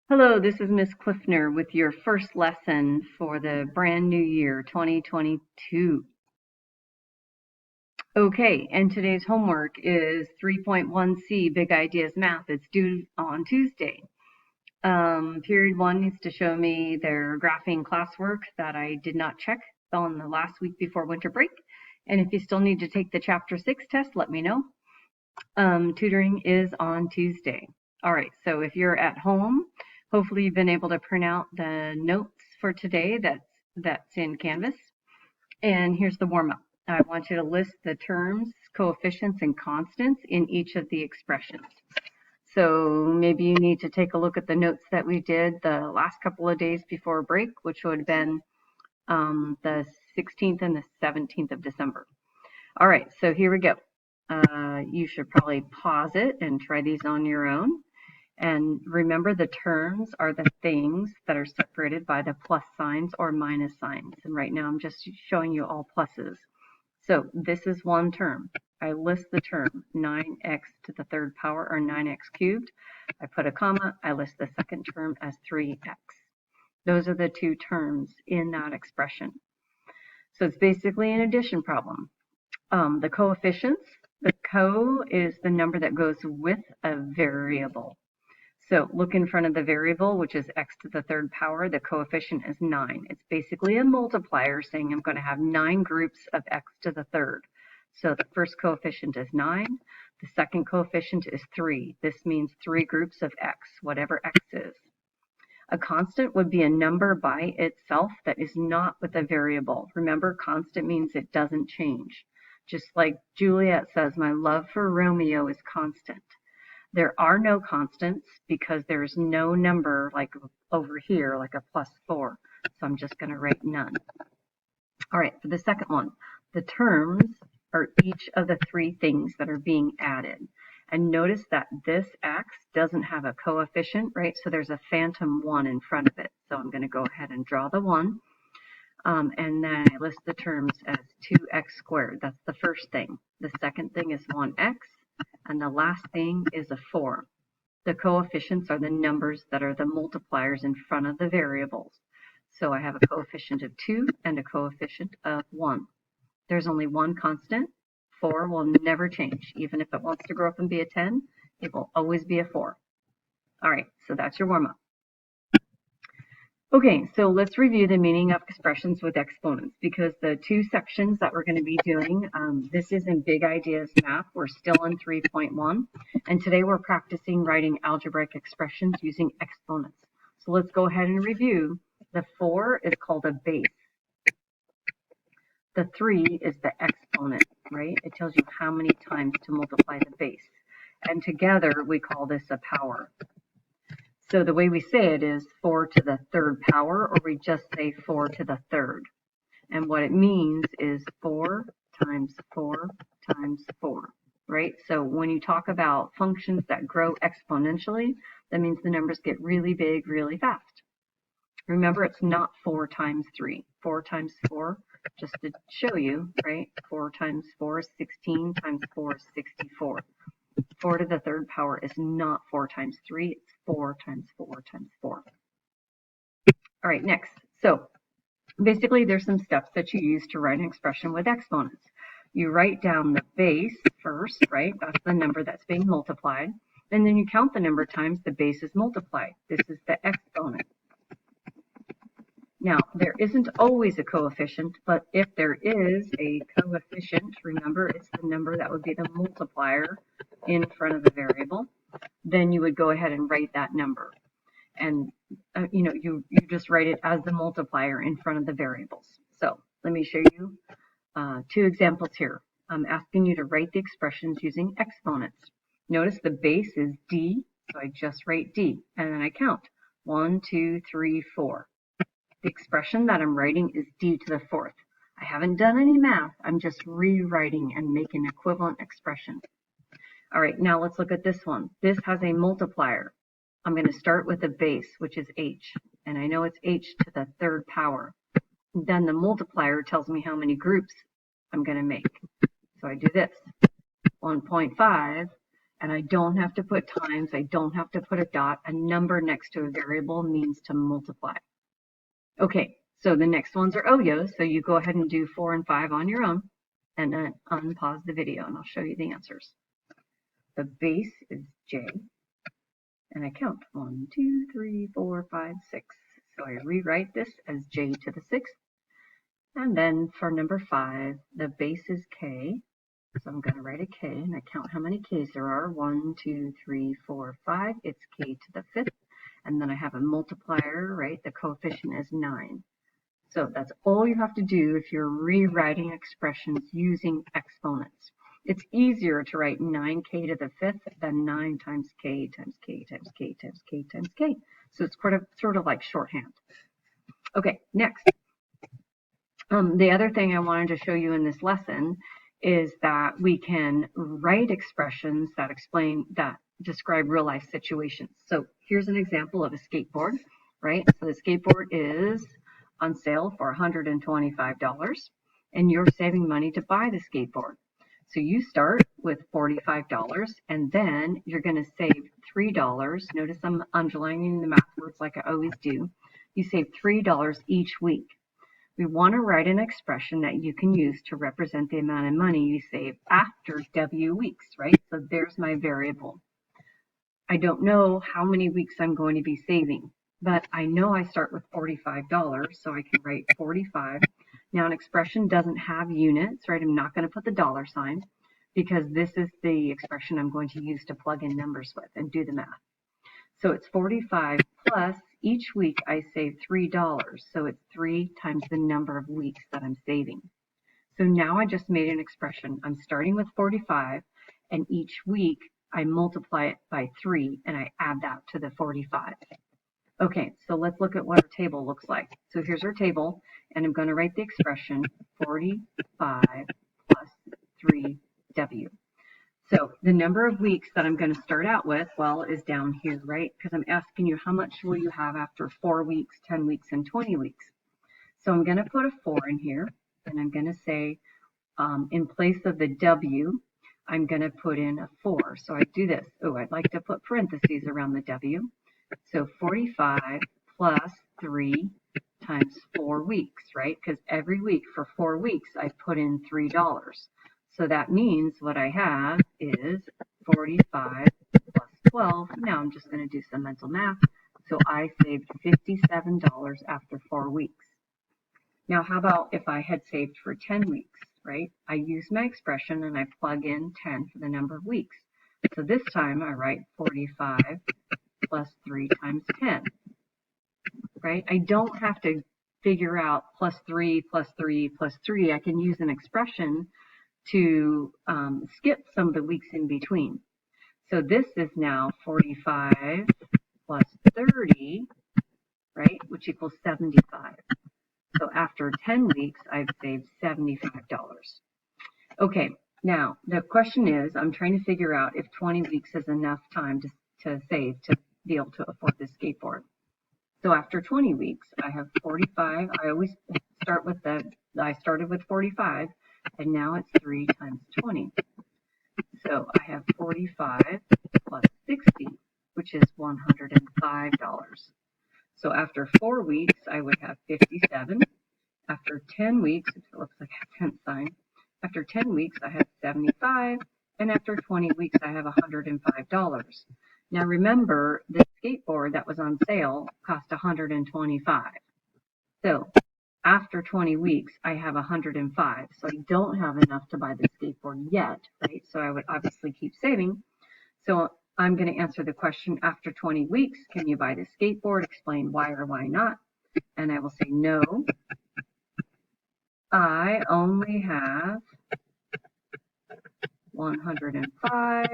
Hello, this is Miss Cliffner with your first lesson for the brand new year 2022. Okay, and today's homework is 3.1C Big Ideas Math. It's due on Tuesday. Period 1 needs to show me their graphing classwork that I did not check on the last week before winter break. And if you still need to take the Chapter 6 test, let me know. Tutoring is on Tuesday. All right, so if you're at home, hopefully you've been able to print out the notes for today that's in Canvas. And here's the warm-up. I want you to list the terms, coefficients, and constants in each of the expressions. So maybe you need to take a look at the notes that we did the last couple of days before break, which would have been the 16th and the 17th of December. All right, so here we go. You should probably pause it and try these on your own. And remember, the terms are the things that are separated by the plus signs or minus signs. And right now I'm just showing you all pluses. So this is one term. I list the term 9x to the third power, or 9x cubed. I put a comma. I list the second term as 3x. Those are the two terms in that expression. So it's basically an addition problem. The coefficients, the co is the number that goes with a variable. So look in front of the variable, which is x to the third power. The coefficient is 9. It's basically a multiplier saying I'm going to have 9 groups of x to the third. So the first coefficient is 9. The second coefficient is 3. This means 3 groups of x, whatever x is. A constant would be a number by itself that is not with a variable. Remember, constant means it doesn't change. Just like Juliet says, my love for Romeo is constant. There are no constants because there's no number like over here, like a +4. So I'm just going to write none. All right, for the second one, the terms are each of the 3 things that are being added. And notice that this x doesn't have a coefficient, right? So there's a phantom 1 in front of it. So I'm going to go ahead and draw the 1. And then I list the terms as 2x squared. That's the first thing. The second thing is 1x. And the last thing is a 4. The coefficients are the numbers that are the multipliers in front of the variables. So I have a coefficient of 2 and a coefficient of 1. There's only one constant. 4 will never change. Even if it wants to grow up and be a 10, it will always be a 4. All right, so that's your warm-up. Okay, so let's review the meaning of expressions with exponents, because the 2 sections that we're going to be doing, this is in Big Ideas Math. We're still in 3.1, and today we're practicing writing algebraic expressions using exponents. So let's go ahead and review. The 4 is called a base. The 3 is the exponent, right? It tells you how many times to multiply the base. And together we call this a power. So the way we say it is 4 to the third power, or we just say 4 to the third. And what it means is 4 times 4 times 4, right? So when you talk about functions that grow exponentially, that means the numbers get really big really fast. Remember, it's not 4 times 3. 4 times 4, just to show you, right? 4 times 4 is 16, times 4 is 64. 4 to the third power is not 4 times 3, it's 4 times 4 times 4. All right, next. So basically there's some steps that you use to write an expression with exponents. You write down the base first, right? That's the number that's being multiplied. And then you count the number of times the base is multiplied. This is the exponent. Now, there isn't always a coefficient, but if there is a coefficient, remember it's the number that would be the multiplier in front of the variable, then you would go ahead and write that number. And, you just write it as the multiplier in front of the variables. So let me show you 2 examples here. I'm asking you to write the expressions using exponents. Notice the base is d, so I just write d, and then I count 1, 2, 3, 4. The expression that I'm writing is d to the 4th. I haven't done any math. I'm just rewriting and making an equivalent expression. All right, now let's look at this one. This has a multiplier. I'm going to start with a base, which is h, and I know it's h to the third power. Then the multiplier tells me how many groups I'm going to make. So I do this. 1.5 And I don't have to put times, I don't have to put a dot. A number next to a variable means to multiply. Okay, so the next ones are OYOs, so you go ahead and do 4 and 5 on your own, and then unpause the video and I'll show you the answers. The base is J, and I count 1, 2, 3, 4, 5, 6. So I rewrite this as J to the 6th. And then for number 5, the base is K. So I'm going to write a K, and I count how many K's there are. 1, 2, 3, 4, 5. It's K to the 5th. And then I have a multiplier, right? The coefficient is 9. So that's all you have to do if you're rewriting expressions using exponents. It's easier to write 9k to the 5th than 9 times k times k times k times k times k. So it's sort of like shorthand. Okay, next. The other thing I wanted to show you in this lesson is that we can write expressions that describe real life situations. So here's an example of a skateboard, right? So the skateboard is on sale for $125, and you're saving money to buy the skateboard. So you start with $45, and then you're going to save $3. Notice I'm underlining the math words like I always do. You save $3 each week. We want to write an expression that you can use to represent the amount of money you save after W weeks, right? So there's my variable. I don't know how many weeks I'm going to be saving, but I know I start with $45, so I can write 45. Now an expression doesn't have units, right? I'm not going to put the dollar sign because this is the expression I'm going to use to plug in numbers with and do the math. So it's 45 plus each week I save $3. So it's 3 times the number of weeks that I'm saving. So now I just made an expression. I'm starting with 45, and each week I multiply it by 3 and I add that to the 45. Okay, so let's look at what our table looks like. So here's our table, and I'm going to write the expression 45 plus 3W. So the number of weeks that I'm going to start out with, well, is down here, right? Because I'm asking you how much will you have after 4 weeks, 10 weeks, and 20 weeks. So I'm going to put a 4 in here, and I'm going to say in place of the W, I'm going to put in a 4. So I do this. Oh, I'd like to put parentheses around the W. So 45 plus 3 times 4 weeks, right? Because every week for 4 weeks, I put in $3. So that means what I have is 45 plus 12. Now I'm just going to do some mental math. So I saved $57 after 4 weeks. Now how about if I had saved for 10 weeks, right? I use my expression and I plug in 10 for the number of weeks. So this time I write 45 plus 3 times 10, right? I don't have to figure out plus 3 plus 3 plus 3. I can use an expression to skip some of the weeks in between. So this is now 45 plus 30, right, which equals 75. So after 10 weeks, I've saved $75. Okay, now the question is, I'm trying to figure out if 20 weeks is enough time to save to be able to afford this skateboard. So after 20 weeks, I have 45. I always start with I started with 45, and now it's 3 times 20. So I have 45 plus 60, which is $105. So after 4 weeks, I would have 57. After 10 weeks, it looks like a 10 sign. After 10 weeks, I have 75. And after 20 weeks, I have $105. Now remember, the skateboard that was on sale cost $125. So after 20 weeks, I have 105. So I don't have enough to buy the skateboard yet, right? So I would obviously keep saving. So I'm going to answer the question after 20 weeks, can you buy the skateboard? Explain why or why not. And I will say no. I only have 105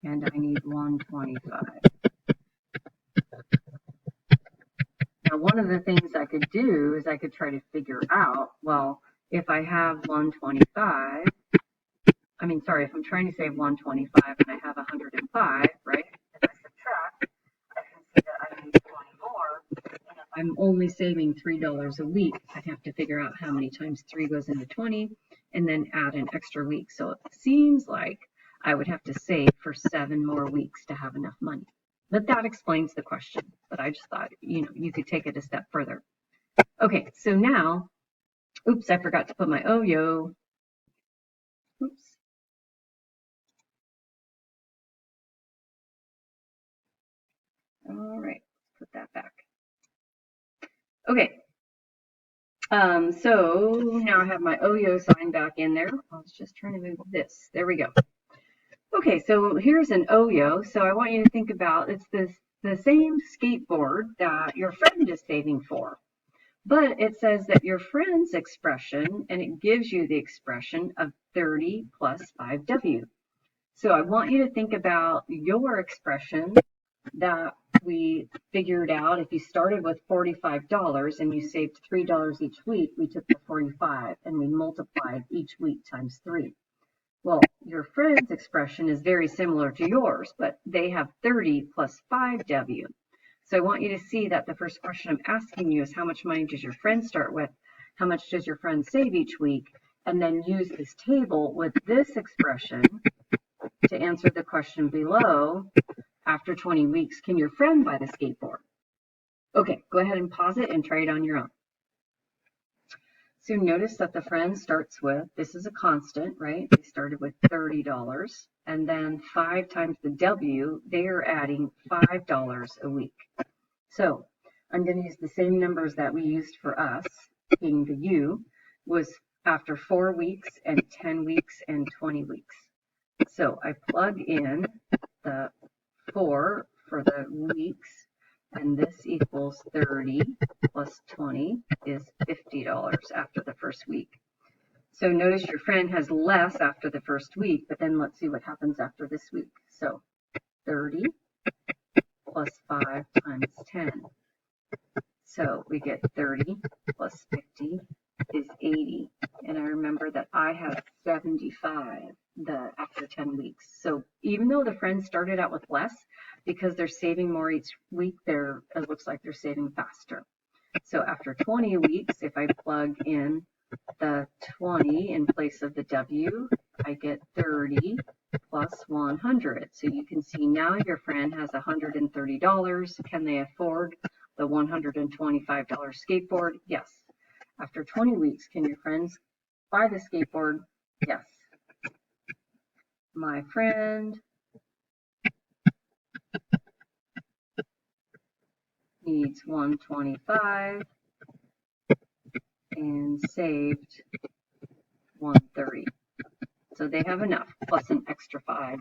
and I need 125. Now, one of the things I could do is I could try to figure out, well, if I have 125, if I'm trying to save 125 and I have 105, right? If I subtract, I can see that I need 24. And if I'm only saving $3 a week, I'd have to figure out how many times 3 goes into 20 and then add an extra week. So it seems like I would have to save for 7 more weeks to have enough money. But that explains the question. But I just thought, you could take it a step further. Okay, so now, oops, I forgot to put my OYO. Oops. All right, put that back. Okay. So now I have my OYO sign back in there. I was just trying to move this. There we go. Okay, so here's an OYO. So I want you to think about it's the same skateboard that your friend is saving for. But it says that your friend's expression, and it gives you the expression of 30 plus 5W. So I want you to think about your expression that we figured out. If you started with $45 and you saved $3 each week, we took the 45 and we multiplied each week times 3. Well, your friend's expression is very similar to yours, but they have 30 plus 5W. So I want you to see that the first question I'm asking you is how much money does your friend start with? How much does your friend save each week? And then use this table with this expression to answer the question below. After 20 weeks, can your friend buy the skateboard? Okay, go ahead and pause it and try it on your own. So notice that the friend starts with, this is a constant, right? They started with $30, and then 5 times the W, they are adding $5 a week. So I'm going to use the same numbers that we used for us, being the U, was after 4 weeks and 10 weeks and 20 weeks. So I plug in the 4 for the weeks, and this equals 30 plus 20 is $50 after the first week. So notice your friend has less after the first week, but then let's see what happens after this week. So 30 plus 5 times 10. So we get 30 plus 50 is 80. And I remember that I have 75 after 10 weeks. So even though the friends started out with less, because they're saving more each week, it looks like they're saving faster. So after 20 weeks, if I plug in the 20 in place of the W, I get 30 plus 100. So you can see now your friend has $130. Can they afford the $125 skateboard? Yes. After 20 weeks, can your friends buy the skateboard? Yes. My friend needs $125 and saved $130. So they have enough, plus an extra $5.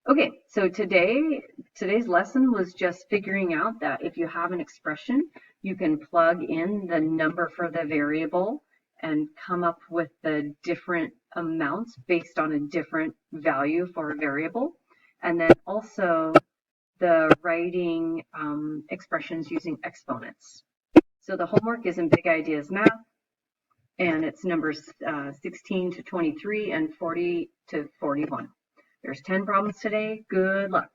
Okay, so today's lesson was just figuring out that if you have an expression, you can plug in the number for the variable and come up with the different amounts based on a different value for a variable. And then also the writing expressions using exponents. So the homework is in Big Ideas Math, and it's numbers 16 to 23 and 40 to 41. There's 10 problems today. Good luck.